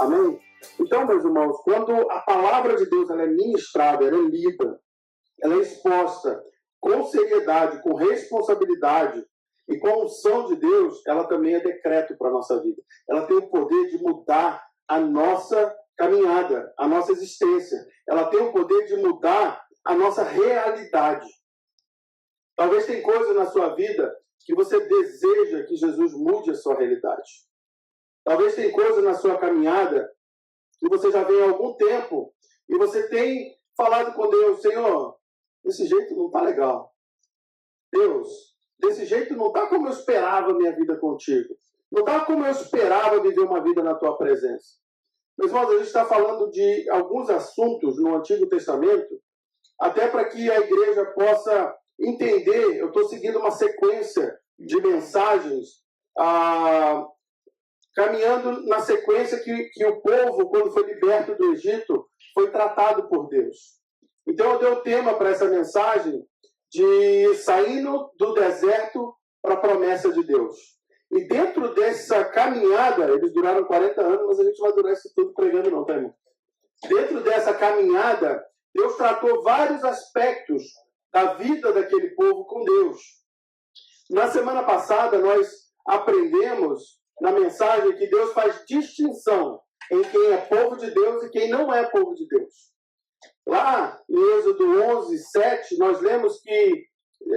Amém? Então, meus irmãos, quando a palavra de Deus ela é ministrada, ela é lida, ela é exposta com seriedade, com responsabilidade e com a unção de Deus, ela também é decreto para a nossa vida. Ela tem o poder de mudar a nossa caminhada, a nossa existência. Ela tem o poder de mudar a nossa realidade. Talvez tem coisas na sua vida que você deseja que Jesus mude a sua realidade. Talvez tem coisas na sua caminhada que você já vem há algum tempo e você tem falado com Deus: Senhor, desse jeito não está legal. Deus, desse jeito não está como eu esperava a minha vida contigo. Não está como eu esperava viver uma vida na tua presença. Meus irmãos, a gente está falando de alguns assuntos no Antigo Testamento, até para que a igreja possa entender. Eu estou seguindo uma sequência de mensagens, caminhando na sequência que o povo, quando foi liberto do Egito, foi tratado por Deus. Então eu dei o tema para essa mensagem de saindo do deserto para a promessa de Deus. E dentro dessa caminhada, eles duraram 40 anos, mas a gente não vai durar isso tudo pregando não, tá, irmão? Dentro dessa caminhada, Deus tratou vários aspectos da vida daquele povo com Deus. Na semana passada, nós aprendemos na mensagem que Deus faz distinção em quem é povo de Deus e quem não é povo de Deus. Lá em Êxodo 11, 7, nós lemos que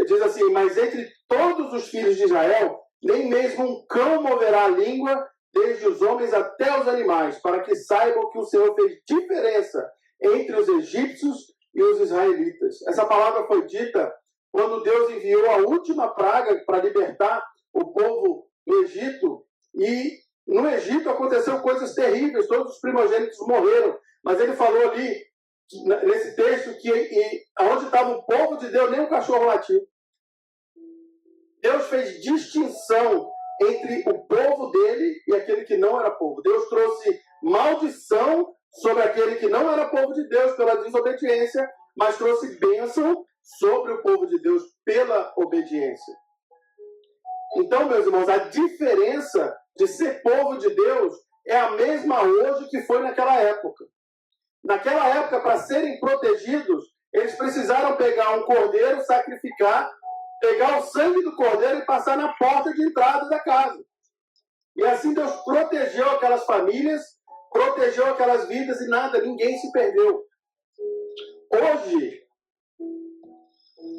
diz assim: mas entre todos os filhos de Israel, nem mesmo um cão moverá a língua, desde os homens até os animais, para que saibam que o Senhor fez diferença entre os egípcios e os israelitas. Essa palavra foi dita quando Deus enviou a última praga para libertar o povo do Egito. E no Egito aconteceu coisas terríveis, todos os primogênitos morreram. Mas ele falou ali, nesse texto, que onde estava o povo de Deus, nem um cachorro latiu. Deus fez distinção entre o povo dele e aquele que não era povo. Deus trouxe maldição sobre aquele que não era povo de Deus pela desobediência, mas trouxe bênção sobre o povo de Deus pela obediência. Então, meus irmãos, a diferença de ser povo de Deus é a mesma hoje que foi naquela época. Naquela época, para serem protegidos, eles precisaram pegar um cordeiro, sacrificar, pegar o sangue do cordeiro e passar na porta de entrada da casa. E assim Deus protegeu aquelas famílias, protegeu aquelas vidas e nada, ninguém se perdeu. Hoje,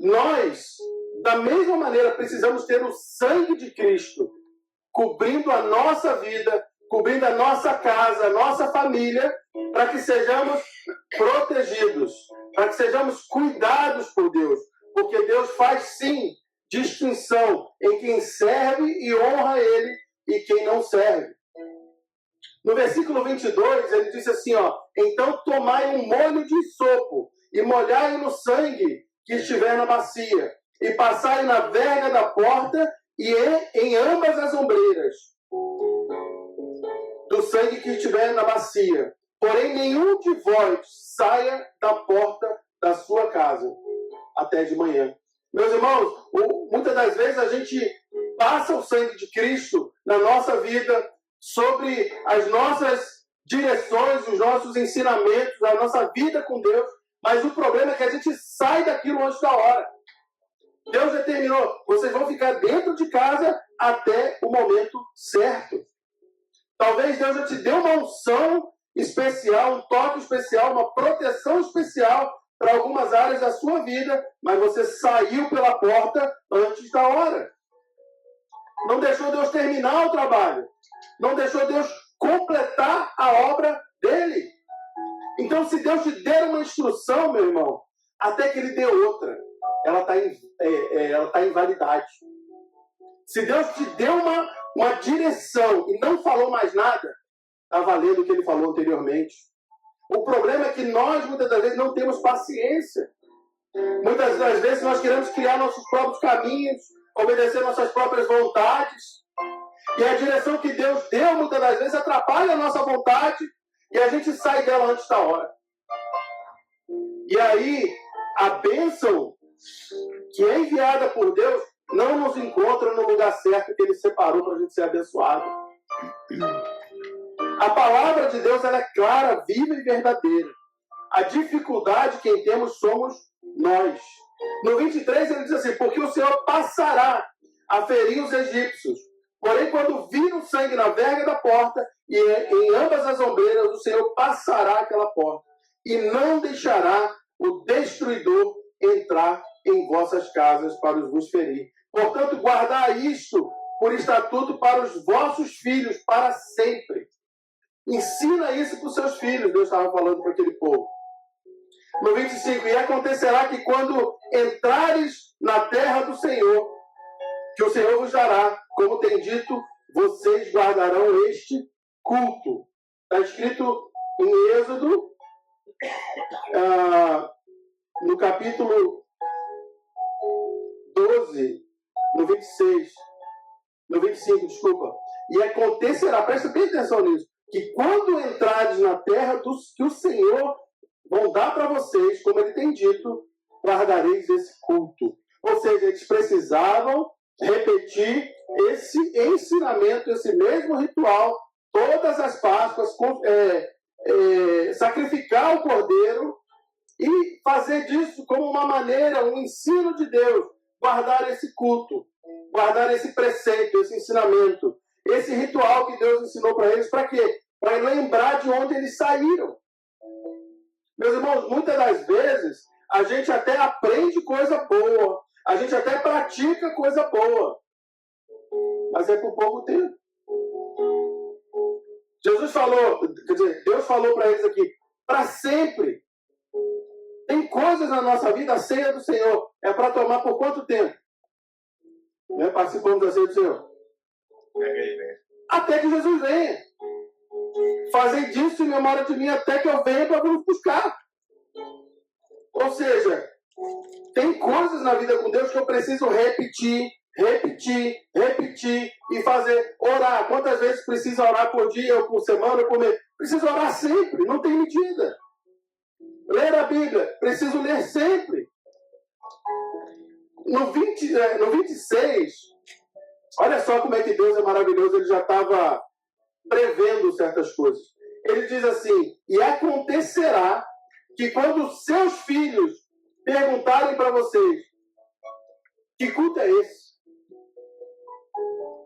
nós, da mesma maneira, precisamos ter o sangue de Cristo cobrindo a nossa vida, cobrindo a nossa casa, a nossa família, para que sejamos protegidos, para que sejamos cuidados por Deus. Porque Deus faz, sim, distinção em quem serve e honra Ele e quem não serve. No versículo 22, ele disse assim, então tomai um molho de isopo e molhai no sangue que estiver na bacia, e passai na verga da porta e em ambas as ombreiras do sangue que estiver na bacia. Porém, nenhum de vós saia da porta da sua casa até de manhã. Meus irmãos, muitas das vezes a gente passa o sangue de Cristo na nossa vida, sobre as nossas direções, os nossos ensinamentos, a nossa vida com Deus, mas o problema é que a gente sai daquilo antes da hora. Deus determinou, vocês vão ficar dentro de casa até o momento certo. Talvez Deus já te deu uma unção especial, um toque especial, uma proteção especial para algumas áreas da sua vida, mas você saiu pela porta antes da hora. Não deixou Deus terminar o trabalho. Não deixou Deus completar a obra dele. Então, se Deus te der uma instrução, meu irmão, até que ele dê outra, ela está em validade. Se Deus te deu uma direção e não falou mais nada, está valendo o que ele falou anteriormente. O problema é que nós, muitas das vezes, não temos paciência. Muitas das vezes, nós queremos criar nossos próprios caminhos, obedecer nossas próprias vontades. E a direção que Deus deu, muitas das vezes, atrapalha a nossa vontade e a gente sai dela antes da hora. E aí, a bênção que é enviada por Deus não nos encontra no lugar certo que Ele separou para a gente ser abençoado. A palavra de Deus ela é clara, viva e verdadeira. A dificuldade quem temos somos nós. No 23 ele diz assim, porque o Senhor passará a ferir os egípcios. Porém, quando vir o sangue na verga da porta e em ambas as ombreiras, o Senhor passará aquela porta e não deixará o destruidor entrar em vossas casas para vos ferir. Portanto, guardai isto por estatuto para os vossos filhos para sempre. Ensina isso para os seus filhos, Deus estava falando para aquele povo. No 25, e acontecerá que quando entrares na terra do Senhor, que o Senhor vos dará, como tem dito, vocês guardarão este culto. Está escrito em Êxodo, no capítulo 12, no 26, no 25, desculpa. E acontecerá, presta bem atenção nisso, que quando entrares na terra que o Senhor vão dar para vocês, como ele tem dito, guardareis esse culto. Ou seja, eles precisavam repetir esse ensinamento, esse mesmo ritual, todas as Páscoas, sacrificar o cordeiro e fazer disso como uma maneira, um ensino de Deus, guardar esse culto, guardar esse preceito, esse ensinamento, esse ritual que Deus ensinou para eles, para quê? Para lembrar de onde eles saíram. Meus irmãos, muitas das vezes a gente até aprende coisa boa, a gente até pratica coisa boa, mas é por pouco tempo. Jesus falou, quer dizer, Deus falou para eles aqui, para sempre. Tem coisas na nossa vida, a ceia do Senhor é para tomar por quanto tempo? Participamos da ceia do Senhor. Até que Jesus venha. Fazei disso em memória de mim até que eu venha para vos buscar. Ou seja, tem coisas na vida com Deus que eu preciso repetir e fazer. Orar. Quantas vezes precisa orar por dia, ou por semana, ou por mês? Preciso orar sempre, não tem medida. Ler a Bíblia, preciso ler sempre. No 26, olha só como é que Deus é maravilhoso, ele já estava prevendo certas coisas. Ele diz assim, e acontecerá que quando seus filhos perguntarem para vocês, que culto é esse?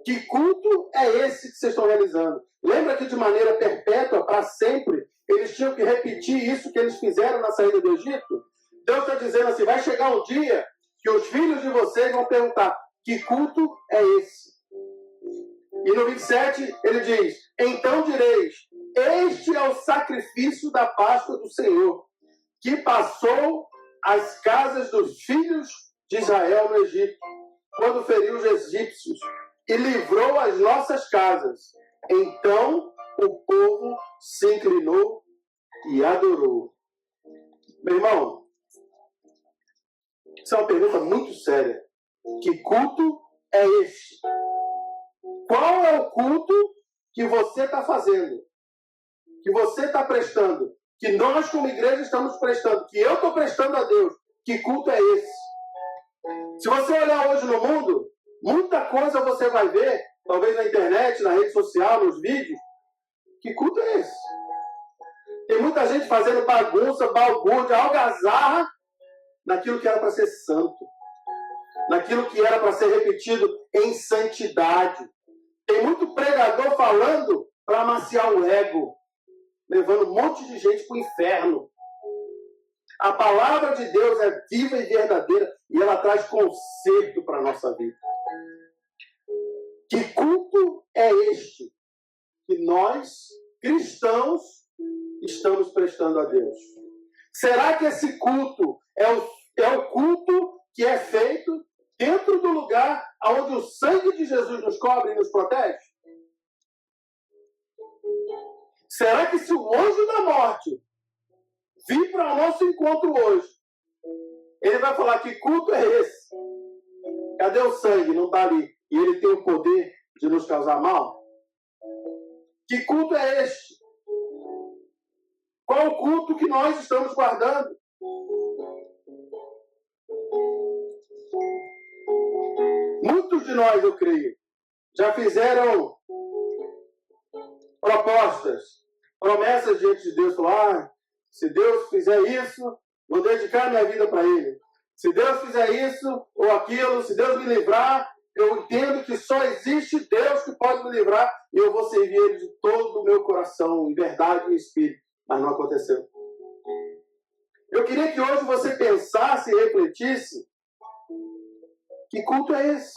Que culto é esse que vocês estão realizando? Lembra que de maneira perpétua, para sempre, eles tinham que repetir isso que eles fizeram na saída do Egito? Deus está dizendo assim, vai chegar um dia que os filhos de vocês vão perguntar, que culto é esse? E no 27 ele diz, então direis, este é o sacrifício da Páscoa do Senhor, que passou as casas dos filhos de Israel no Egito, quando feriu os egípcios, e livrou as nossas casas. Então o povo se inclinou e adorou. Meu irmão, isso é uma pergunta muito séria. Que culto é este? Qual é o culto que você está fazendo? Que você está prestando? Que nós como igreja estamos prestando? Que eu estou prestando a Deus? Que culto é esse? Se você olhar hoje no mundo, muita coisa você vai ver, talvez na internet, na rede social, nos vídeos. Que culto é esse? Tem muita gente fazendo bagunça, balbúrdia, algazarra, naquilo que era para ser santo. Naquilo que era para ser repetido em santidade. Tem muito pregador falando para amaciar o ego, levando um monte de gente para o inferno. A palavra de Deus é viva e verdadeira e ela traz conserto para a nossa vida. Que culto é este que nós, cristãos, estamos prestando a Deus? Será que esse culto é o culto que é feito dentro do lugar onde o sangue de Jesus nos cobre e nos protege? Será que se o anjo da morte vir para o nosso encontro hoje, ele vai falar, que culto é esse? Cadê o sangue? Não está ali. E ele tem o poder de nos causar mal? Que culto é este? Qual o culto que nós estamos guardando? Muitos de nós, eu creio, já fizeram propostas, promessas diante de Deus. Falar, se Deus fizer isso, vou dedicar minha vida para Ele. Se Deus fizer isso ou aquilo, se Deus me livrar, eu entendo que só existe Deus que pode me livrar e eu vou servir Ele de todo o meu coração, em verdade e em espírito. Mas não aconteceu. Eu queria que hoje você pensasse e refletisse: que culto é esse?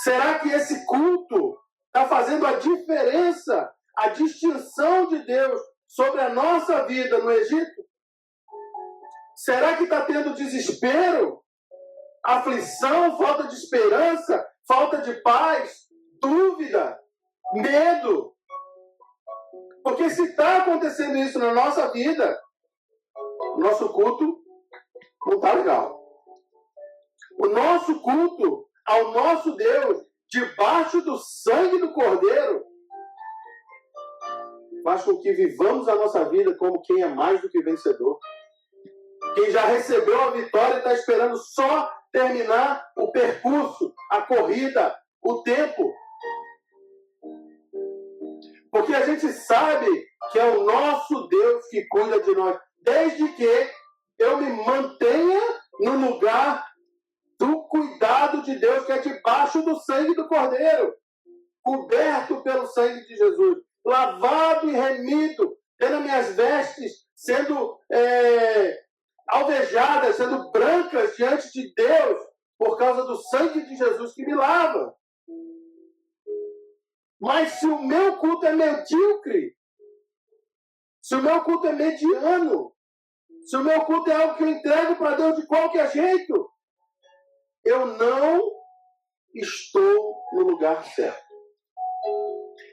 Será que esse culto está fazendo a diferença, a distinção de Deus sobre a nossa vida no Egito? Será que está tendo desespero, aflição, falta de esperança, falta de paz, dúvida, medo? Porque se está acontecendo isso na nossa vida, o nosso culto não está legal. O nosso culto ao nosso Deus, debaixo do sangue do Cordeiro, faz com que vivamos a nossa vida como quem é mais do que vencedor. Quem já recebeu a vitória está esperando só terminar o percurso, a corrida, o tempo. Porque a gente sabe que é o nosso Deus que cuida de nós, desde que eu me mantenha no lugar do cuidado de Deus, que é debaixo do sangue do Cordeiro, coberto pelo sangue de Jesus, lavado e remido, tendo minhas vestes sendo alvejadas, sendo brancas diante de Deus, por causa do sangue de Jesus que me lava. Mas se o meu culto é medíocre, se o meu culto é mediano, se o meu culto é algo que eu entrego para Deus de qualquer jeito, eu não estou no lugar certo.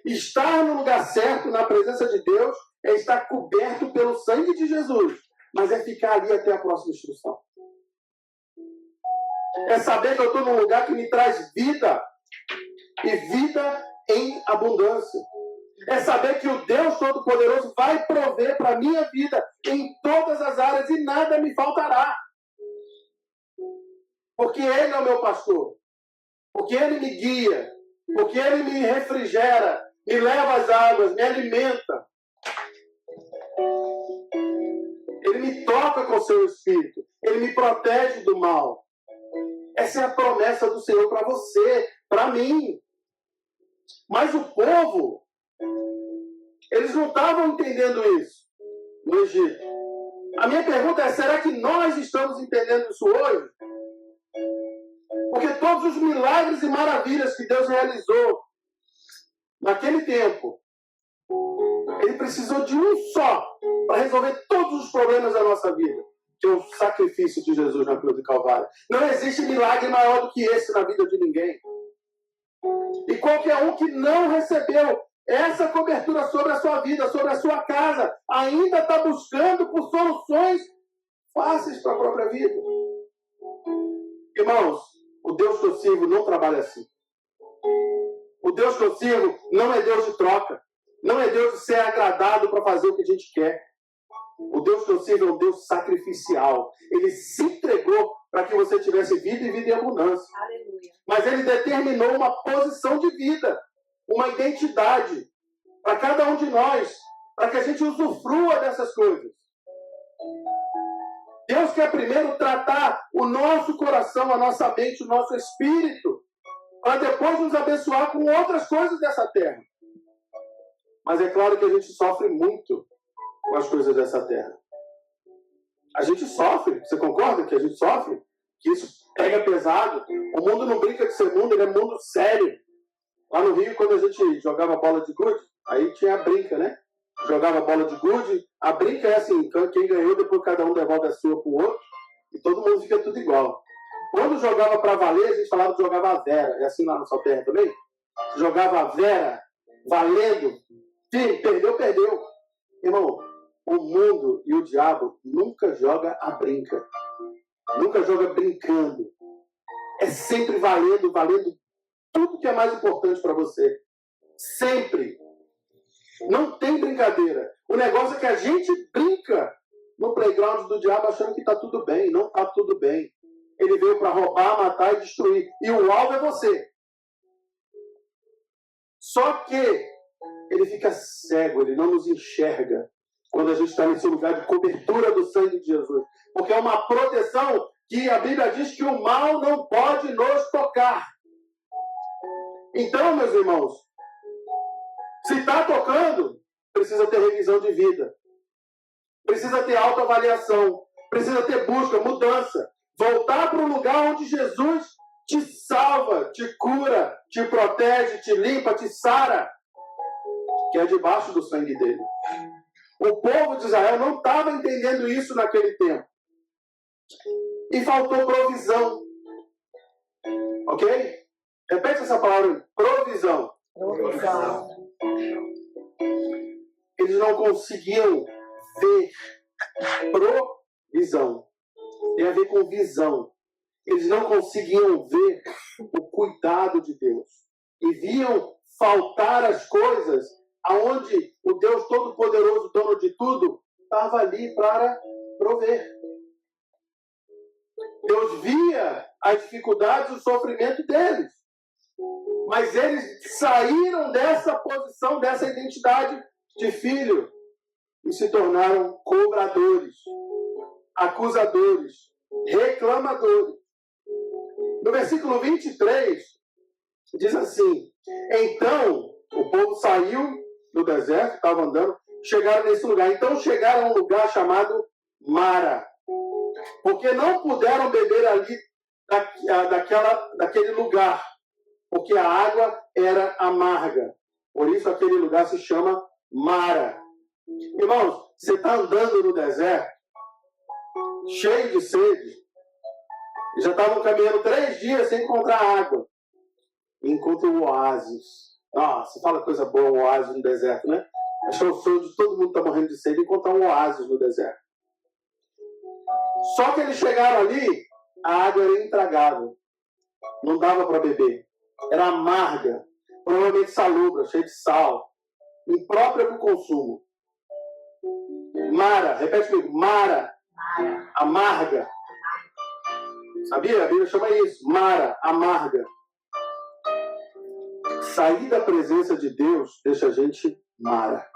Estar no lugar certo, na presença de Deus, é estar coberto pelo sangue de Jesus, mas é ficar ali até a próxima instrução. É saber que eu estou num lugar que me traz vida, e vida em abundância. É saber que o Deus Todo-Poderoso vai prover para a minha vida em todas as áreas e nada me faltará. Porque Ele é o meu pastor. Porque Ele me guia. Porque Ele me refrigera, me leva às águas, me alimenta. Ele me toca com o seu Espírito. Ele me protege do mal. Essa é a promessa do Senhor para você, para mim. Mas o povo, eles não estavam entendendo isso no Egito. A minha pergunta é, será que nós estamos entendendo isso hoje? Porque todos os milagres e maravilhas que Deus realizou naquele tempo, Ele precisou de um só para resolver todos os problemas da nossa vida, que é o sacrifício de Jesus na cruz do Calvário. Não existe milagre maior do que esse na vida de ninguém. E qualquer um que não recebeu essa cobertura sobre a sua vida, sobre a sua casa, ainda está buscando por soluções fáceis para a própria vida. Irmãos, o Deus que eu sirvo não trabalha assim. O Deus que eu sirvo não é Deus de troca. Não é Deus de ser agradado para fazer o que a gente quer. O Deus que eu sirvo é um Deus sacrificial. Ele se entregou para que você tivesse vida e vida em abundância. Aleluia. Mas Ele determinou uma posição de vida, uma identidade para cada um de nós, para que a gente usufrua dessas coisas. Deus quer primeiro tratar o nosso coração, a nossa mente, o nosso espírito, para depois nos abençoar com outras coisas dessa terra. Mas é claro que a gente sofre muito com as coisas dessa terra. A gente sofre, você concorda que a gente sofre? Que isso pega pesado. O mundo não brinca de ser mundo, ele é mundo sério. Lá no Rio, quando a gente jogava bola de gude, aí tinha a brinca, né? Jogava bola de gude, a brinca é assim, quem ganhou, depois cada um devolve a sua pro outro, e todo mundo fica tudo igual. Quando jogava para valer, a gente falava que jogava a vera. É assim lá na sua terra também? Jogava a vera, valendo. Sim, perdeu, perdeu. Irmão, o mundo e o diabo nunca joga a brinca. Nunca joga brincando. É sempre valendo, valendo tudo que é mais importante para você. Sempre. Não tem brincadeira. O negócio é que a gente brinca no playground do diabo achando que está tudo bem. Não está tudo bem. Ele veio para roubar, matar e destruir. E o alvo é você. Só que ele fica cego, ele não nos enxerga quando a gente está nesse lugar de cobertura do sangue de Jesus. Porque é uma proteção que a Bíblia diz que o mal não pode nos tocar. Então, meus irmãos, se está tocando, precisa ter revisão de vida. Precisa ter autoavaliação. Precisa ter busca, mudança. Voltar para o lugar onde Jesus te salva, te cura, te protege, te limpa, te sara, que é debaixo do sangue dele. O povo de Israel não estava entendendo isso naquele tempo. E faltou provisão. Ok? Repete essa palavra, provisão. Provisão. Eles não conseguiam ver provisão. Tem a ver com visão. Eles não conseguiam ver o cuidado de Deus. E viam faltar as coisas aonde o Deus Todo-Poderoso, dono de tudo, estava ali para prover. Deus via as dificuldades e o sofrimento deles. Mas eles saíram dessa posição, dessa identidade de filho e se tornaram cobradores, acusadores, reclamadores. No versículo 23, diz assim: então, o povo saiu do deserto, estava andando, chegaram nesse lugar. Então chegaram a um lugar chamado Mara, porque não puderam beber ali daquele lugar, porque a água era amarga. Por isso aquele lugar se chama Mara. Irmãos, você está andando no deserto, cheio de sede, e já estavam caminhando 3 dias sem encontrar água. E encontra o oásis. Nossa, fala coisa boa, um oásis no deserto, né? Acho que é o sonho de todo mundo que está morrendo de sede, encontrar um oásis no deserto. Só que eles chegaram ali, a água era intragável. Não dava para beber. Era amarga, provavelmente salobra, cheia de sal, imprópria para o consumo. Mara, repete comigo, Mara, amarga. Sabia? A Bíblia chama isso, Mara, amarga. Sair da presença de Deus deixa a gente Mara.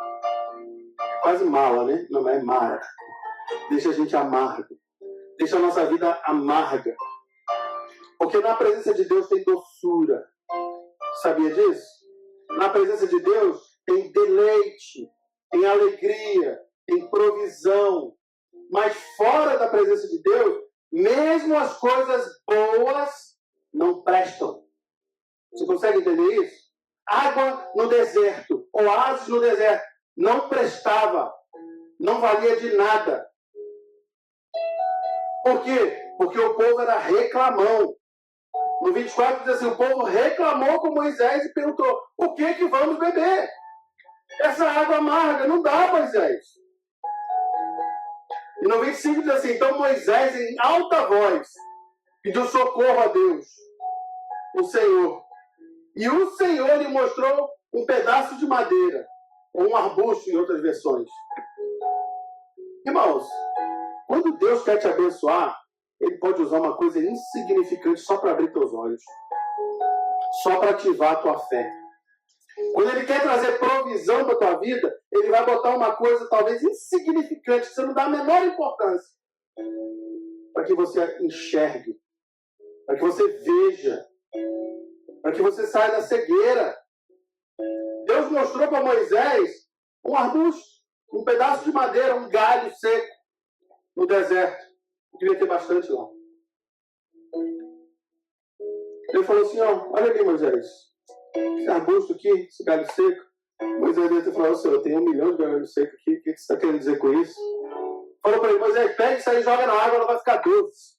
Quase mala, né? Não é Mara. Deixa a gente amarga. Deixa a nossa vida amarga. Porque na presença de Deus tem doçura. Sabia disso? Na presença de Deus tem deleite, tem alegria, tem provisão. Mas fora da presença de Deus, mesmo as coisas boas não prestam. Você consegue entender isso? Água no deserto, oásis no deserto, não prestava, não valia de nada. Por quê? Porque o povo era reclamão. No 24 diz assim, o povo reclamou com Moisés e perguntou, o que vamos beber? Essa água amarga, não dá, Moisés. E no 25 diz assim, então Moisés em alta voz pediu socorro a Deus, o Senhor. E o Senhor lhe mostrou um pedaço de madeira, ou um arbusto em outras versões. Irmãos, quando Deus quer te abençoar, Ele pode usar uma coisa insignificante só para abrir teus olhos. Só para ativar a tua fé. Quando Ele quer trazer provisão para a tua vida, Ele vai botar uma coisa talvez insignificante, que você não dá a menor importância. Para que você enxergue. Para que você veja. Para que você saia da cegueira. Deus mostrou para Moisés um arbusto, um pedaço de madeira, um galho seco no deserto. Devia ter bastante lá. Ele falou assim, ó, olha ali, Moisés. Esse arbusto aqui, esse galho seco. Moisés deve ter falado, Senhor, eu tenho 1 milhão de galhos secos aqui. O que você está querendo dizer com isso? Falou para ele, Moisés, pega isso aí e joga na água, ela vai ficar doce.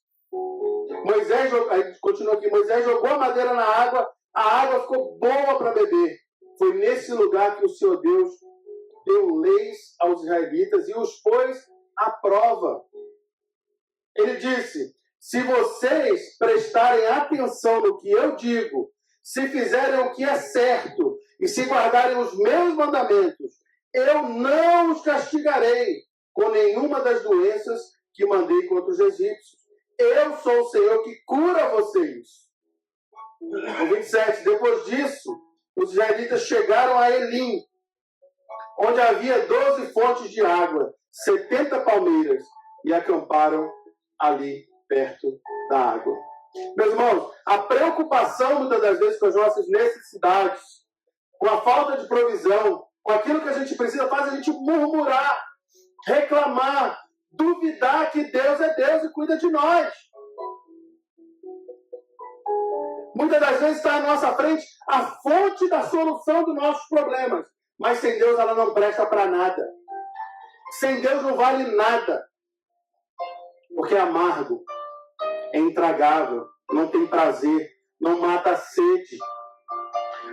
Moisés, aí continua aqui, Moisés jogou a madeira na água, a água ficou boa para beber. Foi nesse lugar que o Senhor Deus deu leis aos israelitas e os pôs à prova. Ele disse, se vocês prestarem atenção no que eu digo, se fizerem o que é certo e se guardarem os meus mandamentos, eu não os castigarei com nenhuma das doenças que mandei contra os egípcios. Eu sou o Senhor que cura vocês. No 27, depois disso, os israelitas chegaram a Elim, onde havia 12 fontes de água, 70 palmeiras, e acamparam ali perto da água. Meus irmãos, a preocupação muitas das vezes com as nossas necessidades, com a falta de provisão, com aquilo que a gente precisa, faz a gente murmurar, reclamar, duvidar que Deus é Deus e cuida de nós. Muitas das vezes está à nossa frente a fonte da solução dos nossos problemas. Mas sem Deus ela não presta para nada. Sem Deus não vale nada. Porque é amargo, é intragável, não tem prazer, não mata a sede.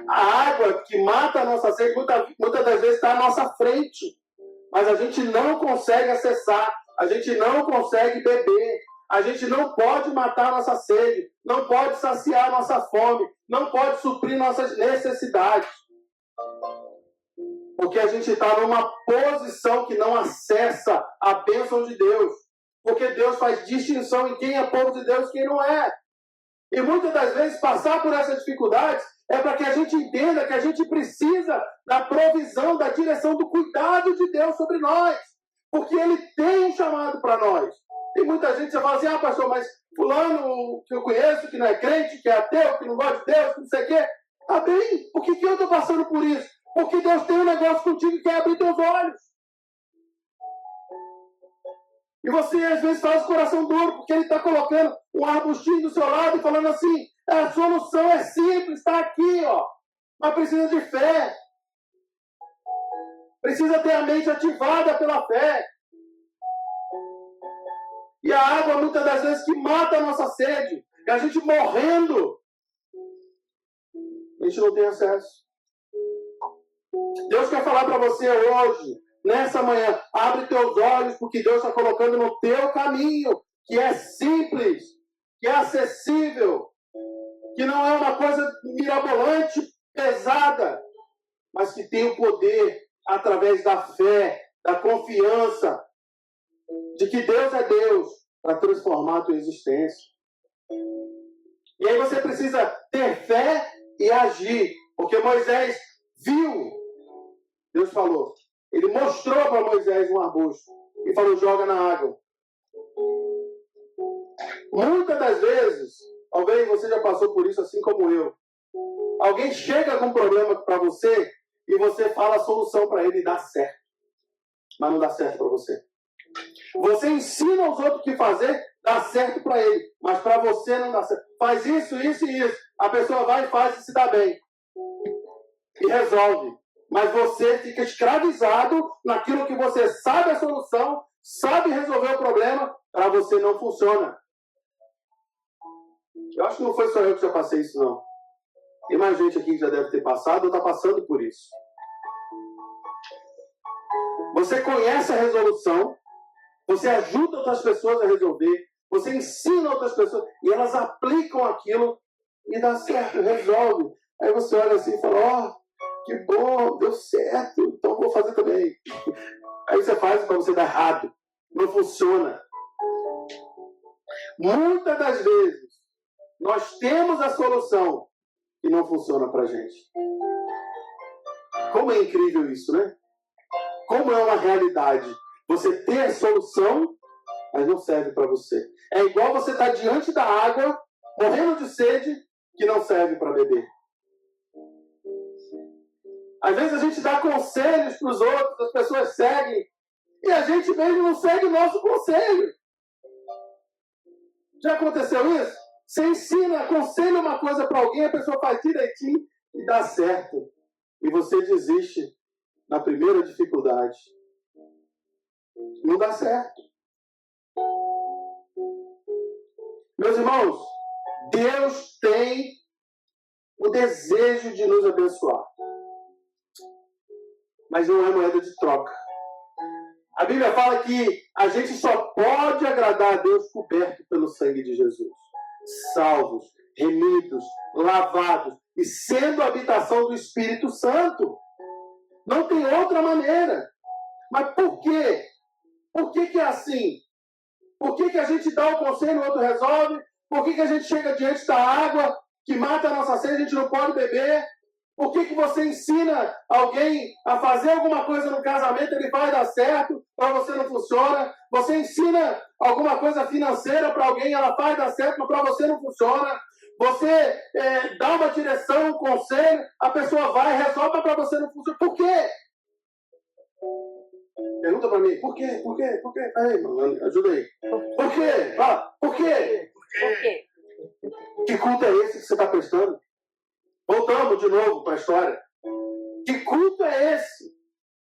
A água que mata a nossa sede muitas das vezes está à nossa frente. Mas a gente não consegue acessar, a gente não consegue beber. A gente não pode matar a nossa sede, não pode saciar a nossa fome, não pode suprir nossas necessidades. Porque a gente está numa posição que não acessa a bênção de Deus. Porque Deus faz distinção em quem é povo de Deus e quem não é. E muitas das vezes passar por essas dificuldades é para que a gente entenda que a gente precisa da provisão, da direção, do cuidado de Deus sobre nós. Porque Ele tem um chamado para nós. Tem muita gente que fala assim, pastor, mas fulano que eu conheço, que não é crente, que é ateu, que não gosta de Deus, que não sei o quê. Tá bem, por que eu estou passando por isso? Porque Deus tem um negócio contigo que quer abrir teus olhos. E você às vezes faz o coração duro, porque Ele está colocando um arbustinho do seu lado e falando assim, a solução é simples, está aqui, ó. Mas precisa de fé. Precisa ter a mente ativada pela fé. E a água, muitas das vezes, que mata a nossa sede. E a gente morrendo. A gente não tem acesso. Deus quer falar para você hoje, nessa manhã. Abre teus olhos, porque Deus está colocando no teu caminho. Que é simples. Que é acessível. Que não é uma coisa mirabolante, pesada. Mas que tem o poder, através da fé, da confiança, de que Deus é Deus para transformar a tua existência. E aí você precisa ter fé e agir. Porque Moisés viu, Deus falou, Ele mostrou para Moisés um arbusto e falou, joga na água. Muitas das vezes, talvez você já passou por isso assim como eu. Alguém chega com um problema para você e você fala a solução para ele e dá certo. Mas não dá certo para você. Você ensina aos outros o que fazer, dá certo para ele, mas para você não dá certo. Faz isso, isso e isso. A pessoa vai e faz e se dá bem. E resolve. Mas você fica escravizado naquilo que você sabe a solução, sabe resolver o problema, para você não funciona. Eu acho que não foi só eu que já passei isso, não. Tem mais gente aqui que já deve ter passado ou está passando por isso. Você conhece a resolução, você ajuda outras pessoas a resolver, você ensina outras pessoas e elas aplicam aquilo e dá certo, resolve. Aí você olha assim e fala, que bom, deu certo, então vou fazer também. Aí você faz para você dar errado, não funciona. Muitas das vezes, nós temos a solução e não funciona para a gente. Como é incrível isso, né? Como é uma realidade. Você ter a solução, mas não serve para você. É igual você estar diante da água, morrendo de sede, que não serve para beber. Às vezes a gente dá conselhos para os outros, as pessoas seguem, e a gente mesmo não segue o nosso conselho. Já aconteceu isso? Você ensina, aconselha uma coisa para alguém, a pessoa faz direitinho e dá certo. E você desiste na primeira dificuldade. Não dá certo. Meus irmãos, Deus tem o desejo de nos abençoar. Mas não é moeda de troca. A Bíblia fala que a gente só pode agradar a Deus coberto pelo sangue de Jesus. Salvos, remidos, lavados e sendo a habitação do Espírito Santo. Não tem outra maneira. Mas por quê? Por que é assim? Por que a gente dá o conselho e o outro resolve? Por que a gente chega diante da água que mata a nossa sede e a gente não pode beber? Por que você ensina alguém a fazer alguma coisa no casamento, ele vai dar certo, para você não funciona? Você ensina alguma coisa financeira para alguém, ela vai dar certo, mas para você não funciona? Você dá uma direção, um conselho, a pessoa vai, resolve, mas para você não funciona. Por quê? Pergunta para mim, por quê? Por quê? Por quê? Aí, mano, ajuda aí. Por quê? Fala, por quê? Por quê? Que culto é esse que você está prestando? Voltamos de novo para a história. Que culto é esse?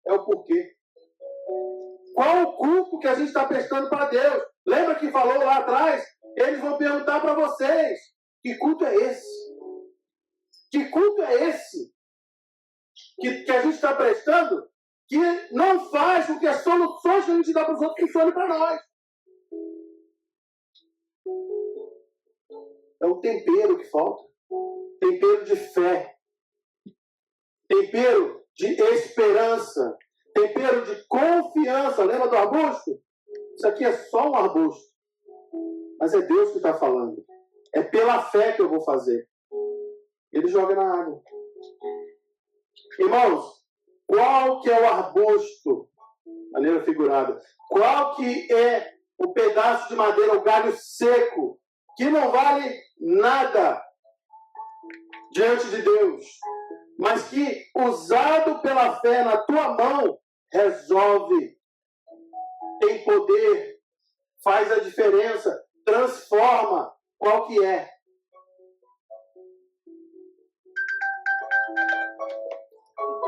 É o porquê. Qual o culto que a gente está prestando para Deus? Lembra que falou lá atrás? Eles vão perguntar para vocês: que culto é esse? Que culto é esse? Que a gente está prestando, que não faz com que as soluções que a gente dá para os outros funcionem para nós. É o tempero que falta. Tempero de fé. Tempero de esperança. Tempero de confiança. Lembra do arbusto? Isso aqui é só um arbusto. Mas é Deus que está falando. É pela fé que eu vou fazer. Ele joga na água. Irmãos, qual que é o arbusto? Maneira figurada. Qual que é o pedaço de madeira, o galho seco, que não vale nada diante de Deus, mas que, usado pela fé na tua mão, resolve, tem poder, faz a diferença, transforma. Qual que é?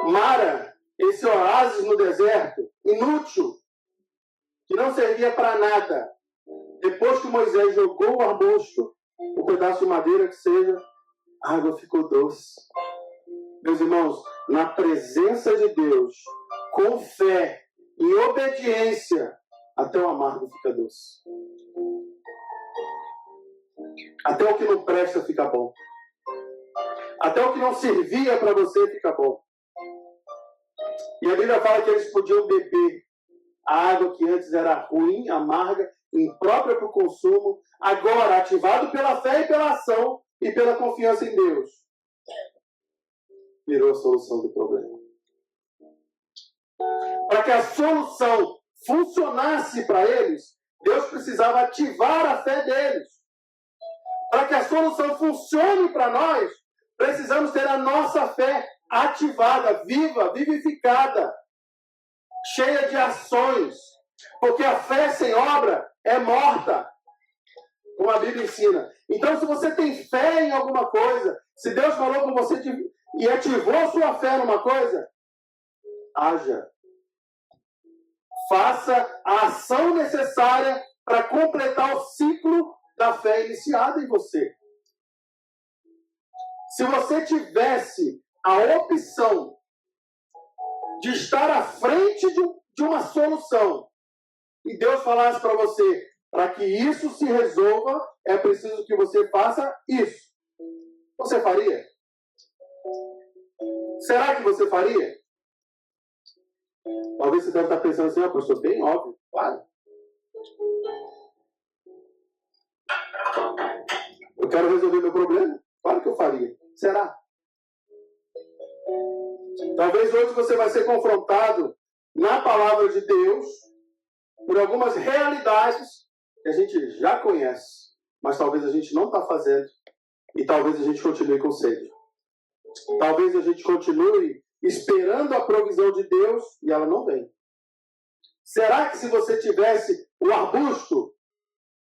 Mara, esse oásis no deserto, inútil, que não servia para nada. Depois que Moisés jogou o arbusto, o pedaço de madeira que seja, a água ficou doce. Meus irmãos, na presença de Deus, com fé e obediência, até o amargo fica doce. Até o que não presta fica bom. Até o que não servia para você fica bom. E a Bíblia fala que eles podiam beber a água que antes era ruim, amarga, imprópria para o consumo, agora ativado pela fé e pela ação e pela confiança em Deus, virou a solução do problema. Para que a solução funcionasse para eles, Deus precisava ativar a fé deles. Para que a solução funcione para nós, precisamos ter a nossa fé ativada, viva, vivificada, cheia de ações. Porque a fé sem obra é morta, como a Bíblia ensina. Então, se você tem fé em alguma coisa, se Deus falou com você e ativou sua fé numa coisa, haja. Faça a ação necessária para completar o ciclo da fé iniciada em você. Se você tivesse a opção de estar à frente de uma solução e Deus falasse para você, para que isso se resolva, é preciso que você faça isso. Você faria? Será que você faria? Talvez você deve estar pensando assim, pastor, bem óbvio, claro. Eu quero resolver meu problema? Claro que eu faria. Será? Talvez hoje você vai ser confrontado na palavra de Deus por algumas realidades que a gente já conhece, mas talvez a gente não está fazendo e talvez a gente continue com sede. Talvez a gente continue esperando a provisão de Deus e ela não vem. Será que se você tivesse o arbusto,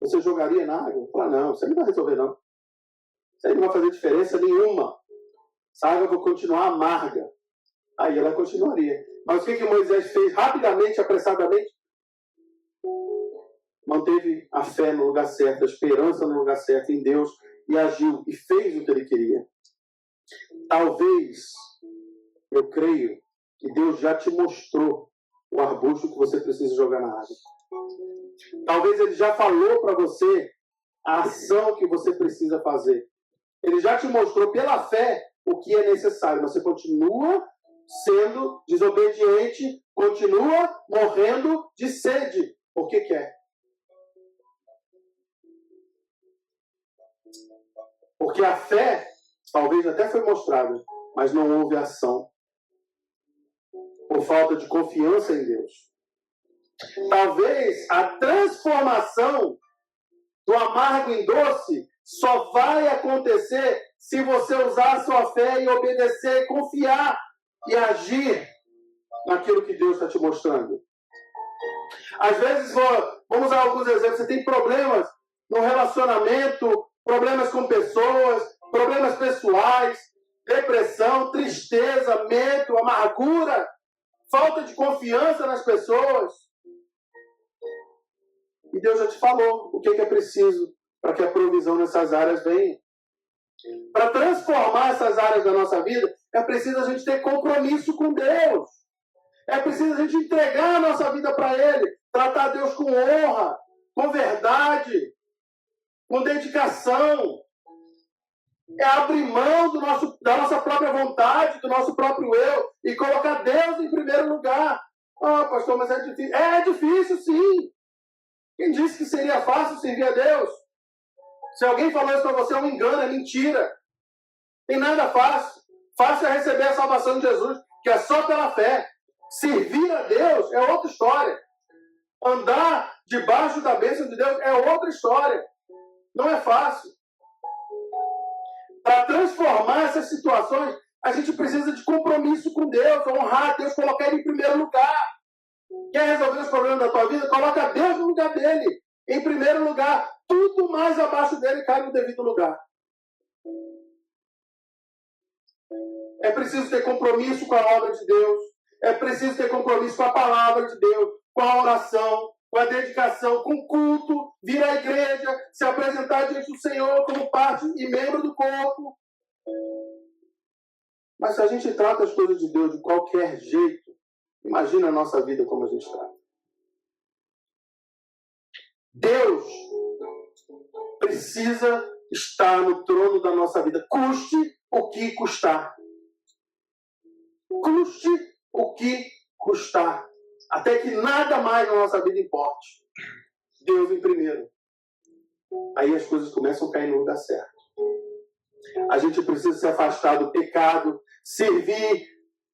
você jogaria na água? Fala, não, isso aí não vai resolver não. Isso aí não vai fazer diferença nenhuma. Essa água vai continuar amarga. Aí ela continuaria. Mas o que Moisés fez rapidamente, apressadamente? Manteve a fé no lugar certo, a esperança no lugar certo em Deus e agiu e fez o que ele queria. Talvez, eu creio, que Deus já te mostrou o arbusto que você precisa jogar na água. Talvez ele já falou para você a ação que você precisa fazer. Ele já te mostrou pela fé o que é necessário. Você continua sendo desobediente, continua morrendo de sede. Por que quer? Porque a fé, talvez até foi mostrada, mas não houve ação, por falta de confiança em Deus. Talvez a transformação do amargo em doce só vai acontecer se você usar a sua fé e obedecer, confiar e agir naquilo que Deus está te mostrando. Às vezes, vamos usar alguns exemplos, você tem problemas no relacionamento, problemas com pessoas, problemas pessoais, depressão, tristeza, medo, amargura, falta de confiança nas pessoas. E Deus já te falou o que é preciso para que a provisão nessas áreas venha. Para transformar essas áreas da nossa vida, é preciso a gente ter compromisso com Deus. É preciso a gente entregar a nossa vida para Ele, tratar Deus com honra, com verdade, com dedicação. É abrir mão da nossa própria vontade, do nosso próprio eu, e colocar Deus em primeiro lugar. Ah, pastor, mas é difícil. É difícil, sim. Quem disse que seria fácil servir a Deus? Se alguém falou isso para você, é um engano, é mentira. Tem nada fácil. Fácil é receber a salvação de Jesus, que é só pela fé. Servir a Deus é outra história. Andar debaixo da bênção de Deus é outra história. Não é fácil. Para transformar essas situações, a gente precisa de compromisso com Deus, honrar Deus, colocar Ele em primeiro lugar. Quer resolver os problemas da tua vida? Coloca Deus no lugar dele. Em primeiro lugar. Tudo mais abaixo dele cai no devido lugar. É preciso ter compromisso com a obra de Deus. É preciso ter compromisso com a palavra de Deus, com a oração, com a dedicação, com o culto, vir à igreja, se apresentar diante do Senhor como parte e membro do corpo. Mas se a gente trata as coisas de Deus de qualquer jeito, imagina a nossa vida como a gente trata. Deus precisa estar no trono da nossa vida, custe o que custar. Custe o que custar. Até que nada mais na nossa vida importe. Deus em primeiro. Aí as coisas começam a cair no lugar certo. A gente precisa se afastar do pecado, servir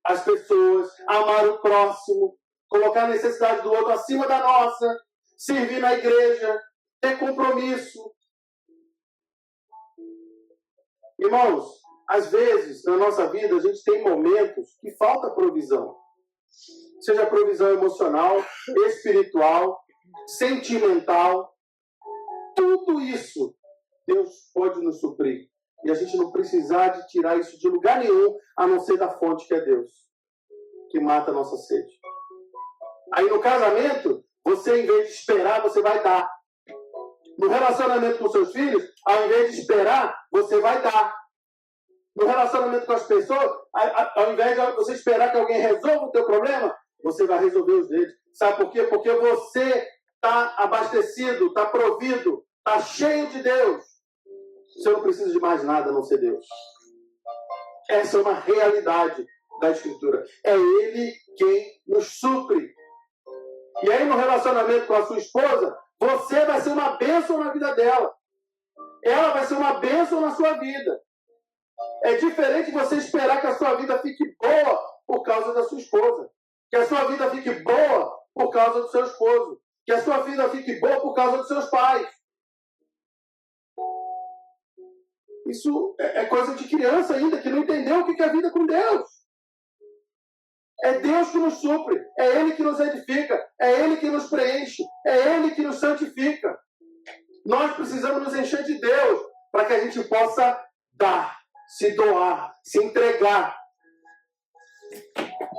as pessoas, amar o próximo, colocar a necessidade do outro acima da nossa, servir na igreja, ter compromisso. Irmãos, às vezes na nossa vida a gente tem momentos que falta provisão. Seja provisão emocional, espiritual, sentimental. Tudo isso Deus pode nos suprir. E a gente não precisar de tirar isso de lugar nenhum, a não ser da fonte que é Deus, que mata a nossa sede. Aí no casamento, você em vez de esperar, você vai dar. No relacionamento com seus filhos, ao invés de esperar, você vai dar. No relacionamento com as pessoas, ao invés de você esperar que alguém resolva o teu problema, você vai resolver os deles. Sabe por quê? Porque você está abastecido, está provido, está cheio de Deus. Você não precisa de mais nada a não ser Deus. Essa é uma realidade da Escritura. É Ele quem nos supre. E aí no relacionamento com a sua esposa, você vai ser uma bênção na vida dela. Ela vai ser uma bênção na sua vida. É diferente você esperar que a sua vida fique boa por causa da sua esposa. Que a sua vida fique boa por causa do seu esposo. Que a sua vida fique boa por causa dos seus pais. Isso é coisa de criança ainda, que não entendeu o que é a vida com Deus. É Deus que nos supre. É Ele que nos edifica. É Ele que nos preenche. É Ele que nos santifica. Nós precisamos nos encher de Deus para que a gente possa dar, se doar, se entregar.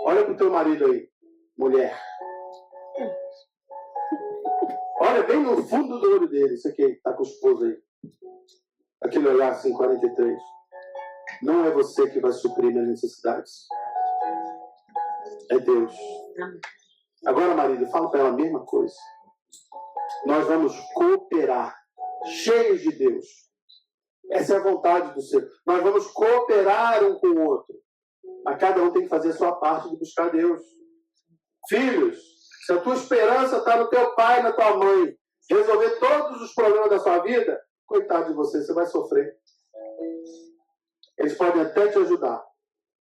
Olha para o teu marido aí, mulher. Olha bem no fundo do olho dele. Isso aqui, está com o esposo aí. Aquele olhar assim, 43. Não é você que vai suprir minhas necessidades. É Deus. Agora, marido, fala para ela a mesma coisa. Nós vamos cooperar, cheios de Deus. Essa é a vontade do Senhor. Nós vamos cooperar um com o outro. Mas cada um tem que fazer a sua parte de buscar Deus. Filhos, se a tua esperança está no teu pai, na tua mãe, resolver todos os problemas da sua vida, coitado de você, você vai sofrer. Eles podem até te ajudar,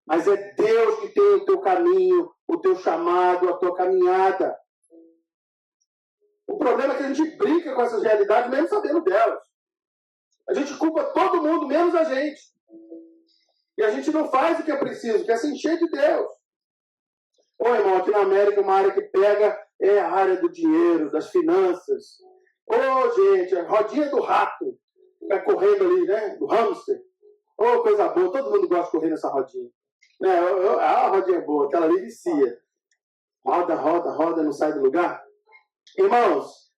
Mas é Deus que tem o teu caminho, o teu chamado, a tua caminhada. O problema é que a gente brinca com essas realidades, mesmo sabendo delas. A gente culpa todo mundo, menos a gente. E a gente não faz o que é preciso, que é se encher de Deus. Ô, irmão, aqui na América, uma área que pega é a área do dinheiro, das finanças. Ô, gente, a rodinha do rato. Vai correndo ali, né? Do hamster. Ô, coisa boa. Todo mundo gosta de correr nessa rodinha. Né? A rodinha é boa, aquela ali vicia. Roda, roda, roda, não sai do lugar. Irmãos,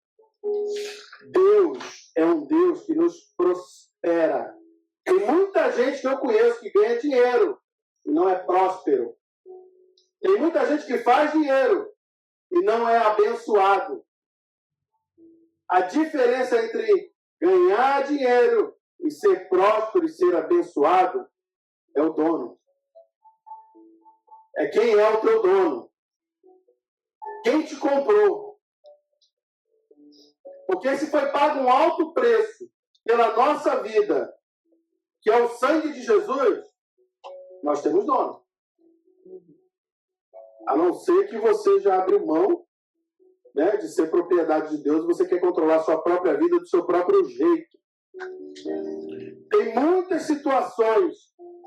Deus é um Deus que nos prospera. Tem muita gente que eu conheço que ganha dinheiro e não é próspero. Tem muita gente que faz dinheiro e não é abençoado. A diferença entre ganhar dinheiro e ser próspero e ser abençoado é o dono. É quem é o teu dono. Quem te comprou. Porque se foi pago um alto preço pela nossa vida, que é o sangue de Jesus, nós temos dono. A não ser que você já abriu mão, né, de ser propriedade de Deus, você quer controlar a sua própria vida do seu próprio jeito. Tem muitas situações,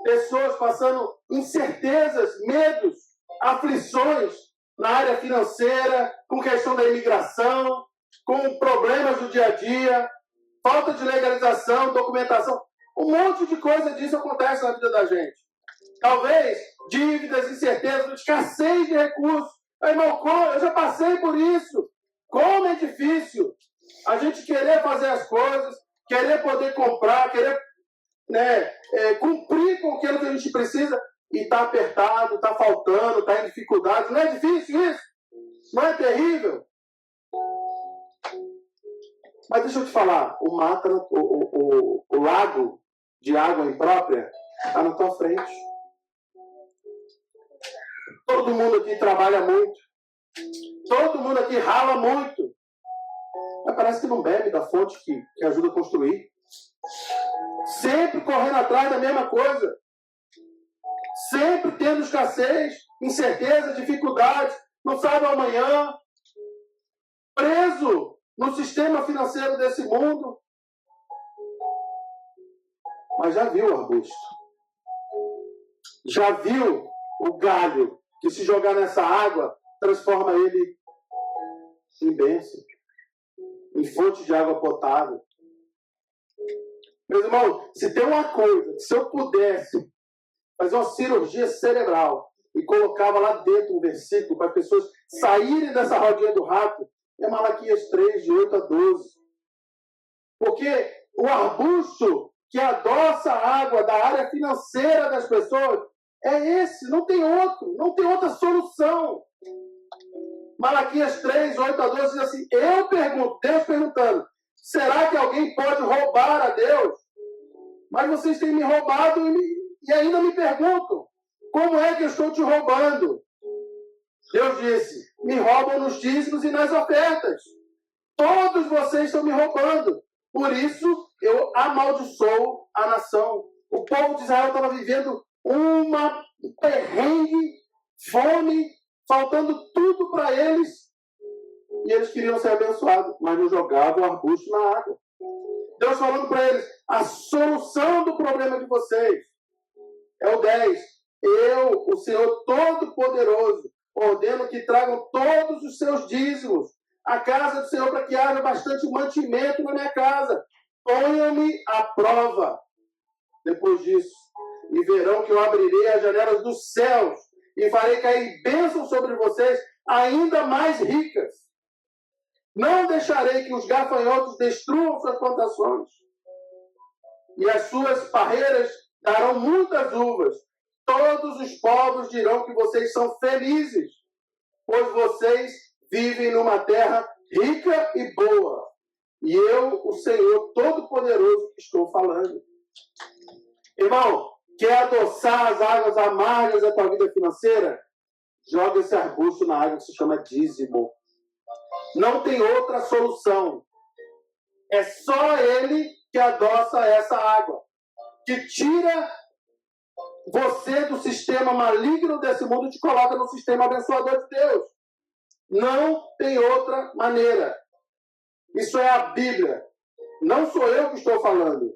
pessoas passando incertezas, medos, aflições na área financeira, com questão da imigração, com problemas do dia a dia, falta de legalização, documentação. Um monte de coisa disso acontece na vida da gente. Talvez dívidas, incertezas, escassez de recursos. Irmão, eu já passei por isso. Como é difícil a gente querer fazer as coisas, querer poder comprar, querer, né, cumprir com aquilo que a gente precisa e está apertado, está faltando, está em dificuldade. Não é difícil isso? Não é terrível? Mas deixa eu te falar, o lago de água imprópria está na tua frente. Todo mundo aqui trabalha muito. Todo mundo aqui rala muito. Mas parece que não bebe da fonte que ajuda a construir. Sempre correndo atrás da mesma coisa. Sempre tendo escassez, incerteza, dificuldade. Não sabe o amanhã. Preso no sistema financeiro desse mundo. Mas já viu o arbusto? Já viu o galho que, se jogar nessa água, transforma ele em bênção, em fonte de água potável? Meus irmãos, se tem uma coisa, se eu pudesse fazer uma cirurgia cerebral e colocava lá dentro um versículo para as pessoas saírem dessa rodinha do rato, é Malaquias 3, de 8 a 12. Porque o arbusto que adoça a água da área financeira das pessoas é esse, não tem outro, não tem outra solução. Malaquias 3, 8 a 12 diz assim: eu pergunto, Deus perguntando, será que alguém pode roubar a Deus? Mas vocês têm me roubado e ainda me perguntam, como é que eu estou te roubando? Deus disse, me roubam nos dízimos e nas ofertas. Todos vocês estão me roubando. Por isso, eu amaldiçoo a nação. O povo de Israel estava vivendo uma perrengue, fome, faltando tudo para eles. E eles queriam ser abençoados, mas não jogavam o arbusto na água. Deus falando para eles, a solução do problema de vocês é o 10. Eu, o Senhor Todo-Poderoso, ordeno que tragam todos os seus dízimos à casa do Senhor para que haja bastante mantimento na minha casa. Ponham-me à prova. Depois disso, e verão que eu abrirei as janelas dos céus e farei cair bênçãos sobre vocês ainda mais ricas. Não deixarei que os gafanhotos destruam suas plantações. E as suas parreiras darão muitas uvas. Todos os povos dirão que vocês são felizes, pois vocês vivem numa terra rica e boa. E eu, o Senhor Todo-Poderoso, estou falando. Irmão, quer adoçar as águas amargas da tua vida financeira? Joga esse arbusto na água que se chama dízimo. Não tem outra solução. É só ele que adoça essa água, que tira você do sistema maligno desse mundo te coloca no sistema abençoador de Deus. Não tem outra maneira. Isso é a Bíblia. Não sou eu que estou falando.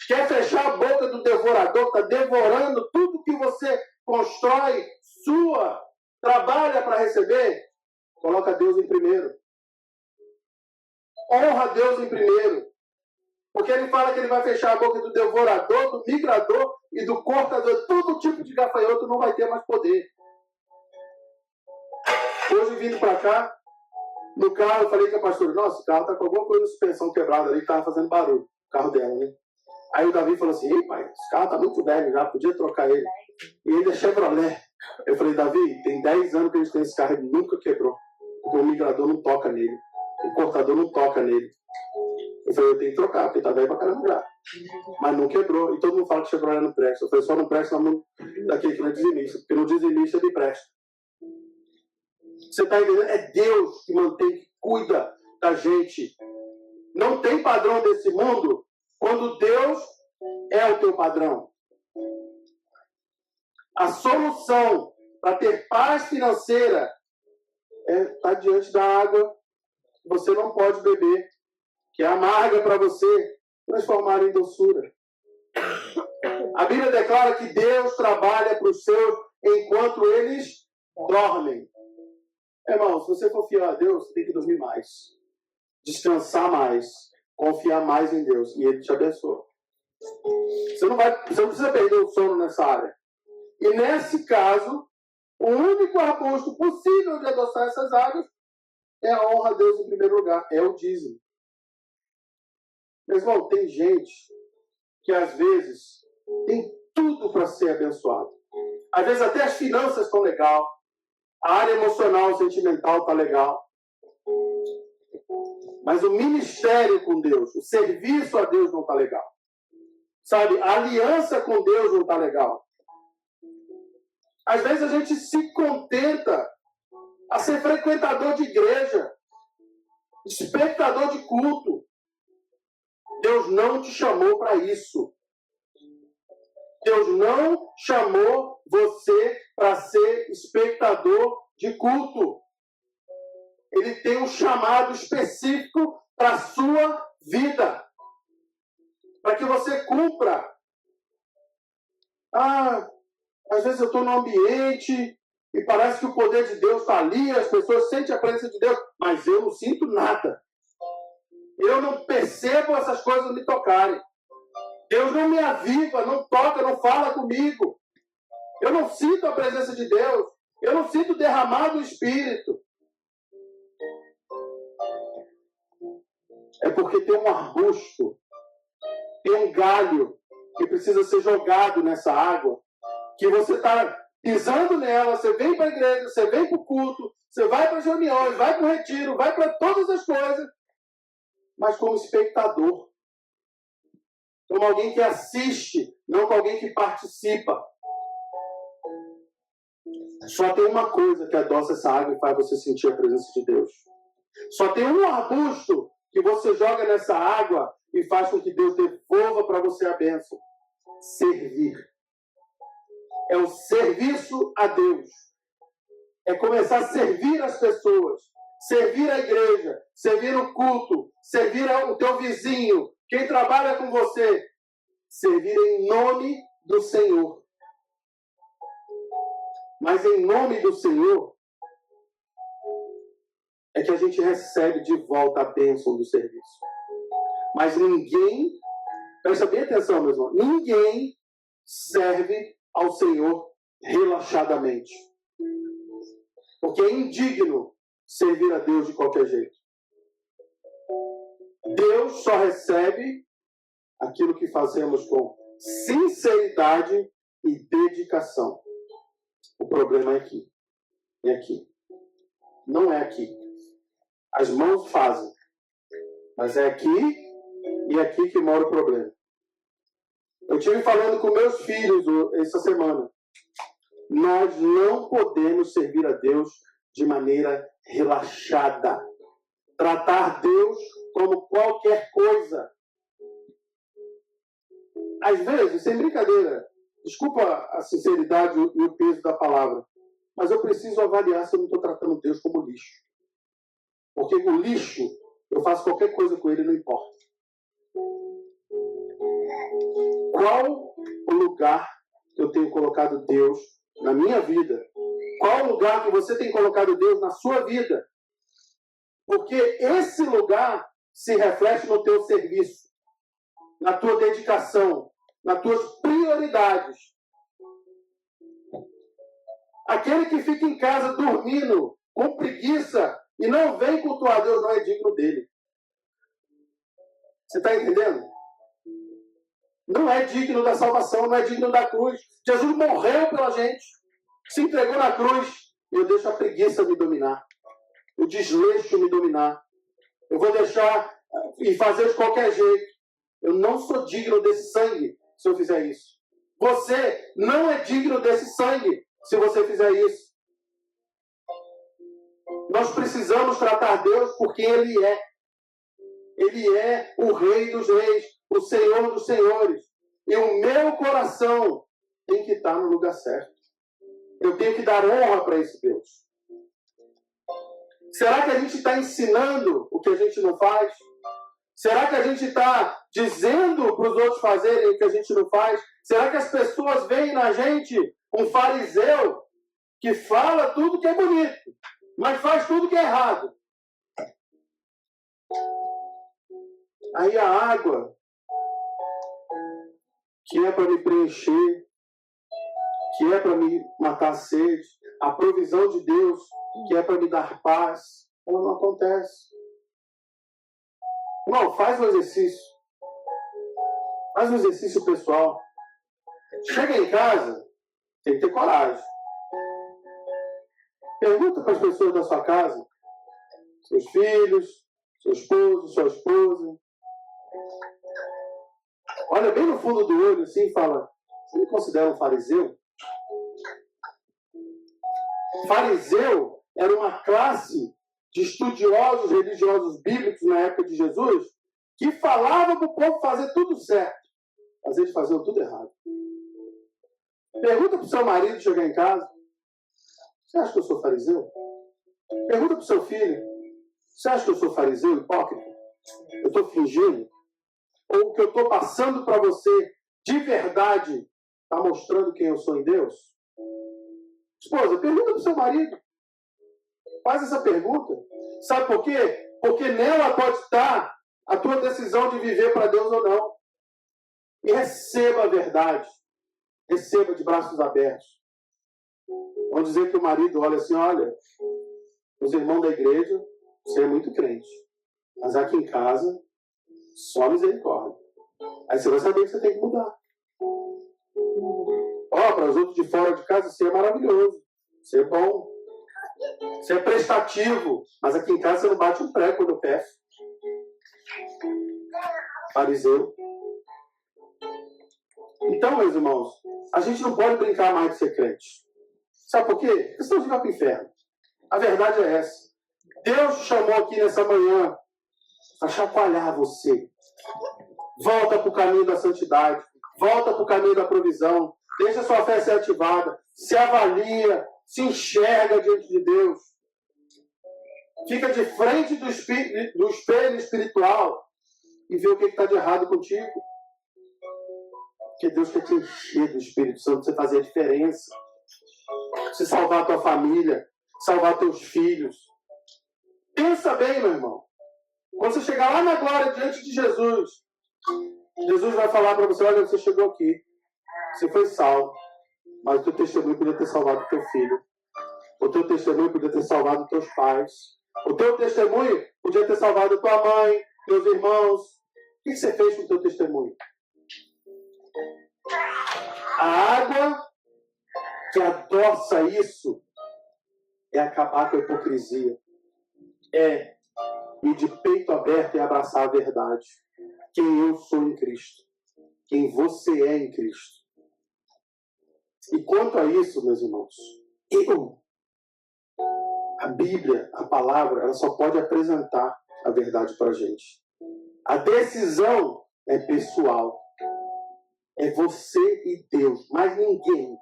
Quer fechar a boca do devorador, está devorando tudo que você constrói, trabalha para receber? Coloca Deus em primeiro. Honra Deus em primeiro. Porque ele fala que ele vai fechar a boca do devorador, do migrador e do cortador. Todo tipo de gafanhoto não vai ter mais poder. Hoje, vindo para cá, no carro, eu falei com a pastora, nossa, o carro está com alguma coisa de suspensão quebrada ali, que estava fazendo barulho. O carro dela, né? Aí o Davi falou assim, ei pai, esse carro está muito velho já, podia trocar ele. E ele é Chevrolet. Eu falei, Davi, tem 10 anos que a gente tem esse carro, ele nunca quebrou. Porque o migrador não toca nele. O cortador não toca nele. Eu falei, eu tenho que trocar, porque tá velho pra caramba já. Mas não quebrou. E todo mundo fala que Chevrolet não presta. Eu falei, só não presta na mão daquele que não é dizimista. Porque no dizimista ele presta. Você tá entendendo? É Deus que mantém, que cuida da gente. Não tem padrão desse mundo quando Deus é o teu padrão. A solução para ter paz financeira é estar diante da água que você não pode beber, que é amarga para você, transformar em doçura. A Bíblia declara que Deus trabalha para os seus enquanto eles dormem. Irmão, se você for fiel a Deus, você tem que dormir mais, descansar mais, confiar mais em Deus, e Ele te abençoa. Você não precisa perder o sono nessa área. E nesse caso, o único arbusto possível de adoçar essas águas é a honra a Deus em primeiro lugar, é o dízimo. Meu irmão, tem gente que às vezes tem tudo para ser abençoado. Às vezes até as finanças estão legal, a área emocional, sentimental está legal. Mas o ministério com Deus, o serviço a Deus não está legal. Sabe, a aliança com Deus não está legal. Às vezes a gente se contenta a ser frequentador de igreja, espectador de culto. Deus não te chamou para isso. Deus não chamou você para ser espectador de culto. Ele tem um chamado específico para a sua vida. Para que você cumpra. Às vezes eu estou num ambiente e parece que o poder de Deus está ali, as pessoas sentem a presença de Deus, mas eu não sinto nada. Eu não percebo essas coisas me tocarem. Deus não me aviva, não toca, não fala comigo. Eu não sinto a presença de Deus. Eu não sinto derramado o Espírito. É porque tem um arbusto, tem um galho que precisa ser jogado nessa água, que você está pisando nela, você vem para a igreja, você vem para o culto, você vai para as reuniões, vai para o retiro, vai para todas as coisas, mas como espectador. Como alguém que assiste, não como alguém que participa. Só tem uma coisa que adoça essa água e faz você sentir a presença de Deus. Só tem um arbusto que você joga nessa água e faz com que Deus devolva para você a bênção. Servir. É o serviço a Deus. É começar a servir as pessoas. Servir a igreja. Servir o culto. Servir o teu vizinho. Quem trabalha com você. Servir em nome do Senhor. Mas em nome do Senhor é que a gente recebe de volta a bênção do serviço. Mas ninguém, presta bem atenção, meus irmãos, ninguém serve ao Senhor relaxadamente. Porque é indigno servir a Deus de qualquer jeito. Deus só recebe aquilo que fazemos com sinceridade e dedicação. O problema é aqui. É aqui. Não é aqui. As mãos fazem. Mas é aqui e é aqui que mora o problema. Eu estive falando com meus filhos essa semana. Nós não podemos servir a Deus de maneira relaxada. Tratar Deus como qualquer coisa. às vezes, sem brincadeira, desculpa a sinceridade e o peso da palavra, mas eu preciso avaliar se eu não estou tratando Deus como lixo. Porque o lixo, eu faço qualquer coisa com ele, não importa. Qual o lugar que eu tenho colocado Deus na minha vida? Qual o lugar que você tem colocado Deus na sua vida? Porque esse lugar se reflete no teu serviço, na tua dedicação, nas tuas prioridades. Aquele que fica em casa dormindo, com preguiça, e não vem cultuar Deus, não é digno dele. Você está entendendo? Não é digno da salvação, não é digno da cruz. Jesus morreu pela gente, se entregou na cruz. Eu deixo a preguiça me dominar, o desleixo me dominar. Eu vou deixar e fazer de qualquer jeito. Eu não sou digno desse sangue se eu fizer isso. Você não é digno desse sangue se você fizer isso. Nós precisamos tratar Deus porque Ele é. Ele é o Rei dos Reis, o Senhor dos Senhores. E o meu coração tem que estar no lugar certo. Eu tenho que dar honra para esse Deus. Será que a gente está ensinando o que a gente não faz? Será que a gente está dizendo para os outros fazerem o que a gente não faz? Será que as pessoas veem na gente um fariseu que fala tudo que é bonito, mas faz tudo que é errado? Aí a água, que é para me preencher, que é para me matar a sede, a provisão de Deus, que é para me dar paz, ela não acontece. Não, faz um exercício. Faz um exercício pessoal. Chega em casa, tem que ter coragem. Pergunta para as pessoas da sua casa, seus filhos, seu esposo, sua esposa. Olha bem no fundo do olho assim e fala: você me considera um fariseu? Fariseu era uma classe de estudiosos religiosos bíblicos na época de Jesus que falava para o povo fazer tudo certo, mas eles faziam tudo errado. Pergunta para o seu marido chegar em casa: você acha que eu sou fariseu? Pergunta para o seu filho: você acha que eu sou fariseu, hipócrita? Eu estou fingindo? Ou o que eu estou passando para você de verdade está mostrando quem eu sou em Deus? Esposa, pergunta para o seu marido. Faz essa pergunta. Sabe por quê? Porque nela pode estar a tua decisão de viver para Deus ou não. E receba a verdade. Receba de braços abertos. Vamos dizer que o marido olha assim: olha, os irmãos da igreja, você é muito crente. Mas aqui em casa, só misericórdia. Aí você vai saber que você tem que mudar. Para os outros de fora de casa, você é maravilhoso. Você é bom. Você é prestativo. Mas aqui em casa você não bate um prego quando eu peço. Fariseu. Então, meus irmãos, a gente não pode brincar mais de ser crente. Sabe por quê? Porque senão a gente vai para o inferno. A verdade é essa. Deus te chamou aqui nessa manhã para chacoalhar você. Volta para o caminho da santidade. Volta para o caminho da provisão. Deixa a sua fé ser ativada. Se avalia. Se enxerga diante de Deus. Fica de frente do espelho espiritual e vê o que está de errado contigo. Porque Deus quer te encher do Espírito Santo para você fazer a diferença. Você salvar a tua família. Salvar teus filhos. Pensa bem, meu irmão. Quando você chegar lá na glória diante de Jesus, Jesus vai falar para você: olha, você chegou aqui. Você foi salvo. Mas o teu testemunho podia ter salvado o teu filho. O teu testemunho podia ter salvado os teus pais. O teu testemunho podia ter salvado tua mãe, teus irmãos. O que você fez com o teu testemunho? A água que adoça isso é acabar com a hipocrisia. É ir de peito aberto e abraçar a verdade. Quem eu sou em Cristo. Quem você é em Cristo. E quanto a isso, meus irmãos, a Bíblia, a palavra, ela só pode apresentar a verdade para a gente. A decisão é pessoal. É você e Deus, mais ninguém.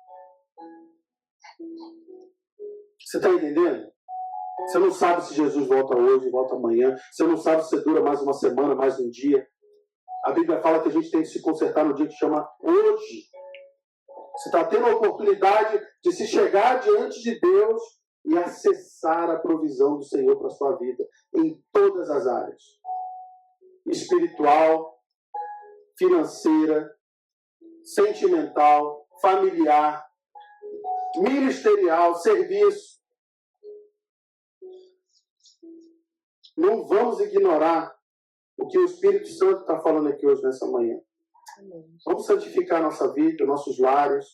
Você está entendendo? Você não sabe se Jesus volta hoje, volta amanhã. Você não sabe se dura mais uma semana, mais um dia. A Bíblia fala que a gente tem que se consertar no dia que chama hoje. Você está tendo a oportunidade de se chegar diante de Deus e acessar a provisão do Senhor para a sua vida, em todas as áreas. Espiritual, financeira, sentimental, familiar, ministerial, serviço. Não vamos ignorar o que o Espírito Santo está falando aqui hoje, nessa manhã. Amém. Vamos santificar nossa vida, nossos lares,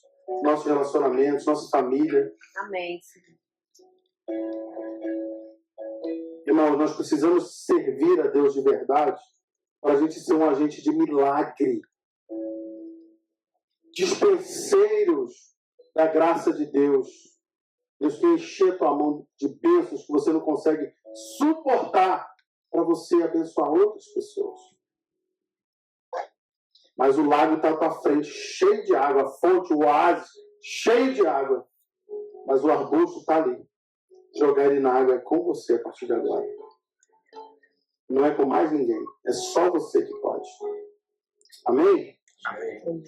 nossos relacionamentos, nossa família. Amém. Irmãos, nós precisamos servir a Deus de verdade para a gente ser um agente de milagre. Dispenseiros da graça de Deus. Deus quer encher tua mão de bênçãos que você não consegue suportar para você abençoar outras pessoas. Mas o lago está à tua frente, cheio de água, a fonte, o oásis, cheio de água. Mas o arbusto está ali. Jogar ele na água é com você a partir de agora. Não é com mais ninguém. É só você que pode. Amém? Amém.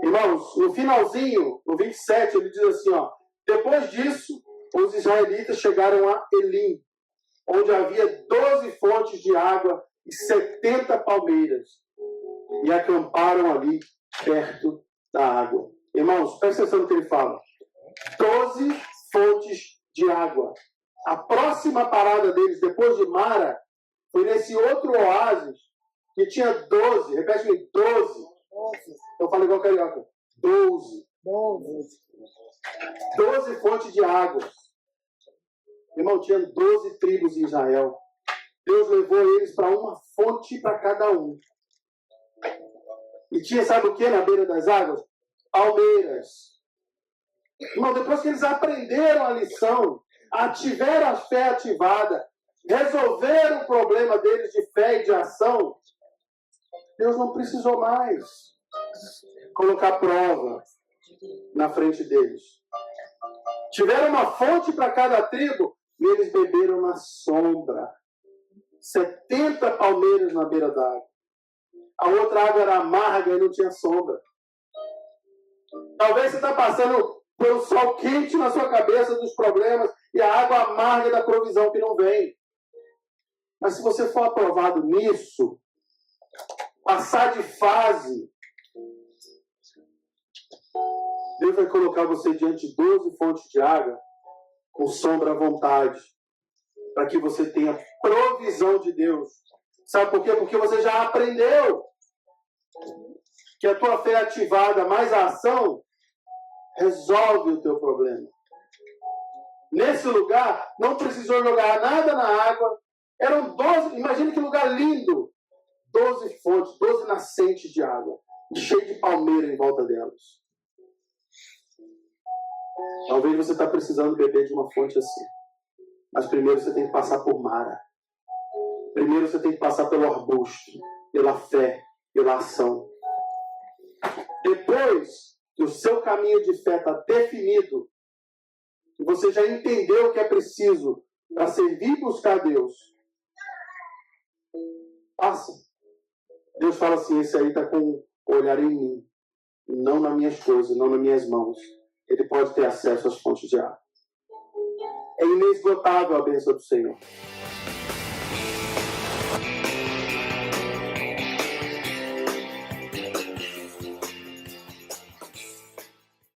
Irmãos, no finalzinho, no 27, ele diz assim, ó. Depois disso, os israelitas chegaram a Elim, onde havia 12 fontes de água e 70 palmeiras. E acamparam ali, perto da água. Irmãos, presta atenção no que ele fala. 12 fontes de água. A próxima parada deles, depois de Mara, foi nesse outro oásis, que tinha 12. Repete comigo, 12. Eu falo igual carioca. 12. 12 fontes de água. Irmão, tinha 12 tribos em Israel. Deus levou eles para uma fonte para cada um. E tinha, sabe o que na beira das águas? Palmeiras. Irmão, depois que eles aprenderam a lição, tiveram a fé ativada, resolveram o problema deles de fé e de ação, Deus não precisou mais colocar prova na frente deles. Tiveram uma fonte para cada tribo e eles beberam na sombra. 70 palmeiras na beira da água. A outra água era amarga e não tinha sombra. Talvez você está passando pelo sol quente na sua cabeça dos problemas e a água amarga da provisão que não vem. Mas se você for aprovado nisso, passar de fase, Deus vai colocar você diante de 12 fontes de água com sombra à vontade, para que você tenha provisão de Deus. Sabe por quê? Porque você já aprendeu que a tua fé ativada mais a ação resolve o teu problema. Nesse lugar, não precisou jogar nada na água. Eram 12, imagine que lugar lindo. 12 fontes, 12 nascentes de água, cheio de palmeira em volta delas. Talvez você está precisando beber de uma fonte assim. Mas primeiro você tem que passar por Mara. Primeiro você tem que passar pelo arbusto, pela fé, pela ação. Depois que o seu caminho de fé está definido, que você já entendeu o que é preciso para servir e buscar Deus, passa. Deus fala assim, esse aí está com o olhar em mim, não nas minhas coisas, não nas minhas mãos. Ele pode ter acesso às fontes de água. É inesgotável a bênção do Senhor.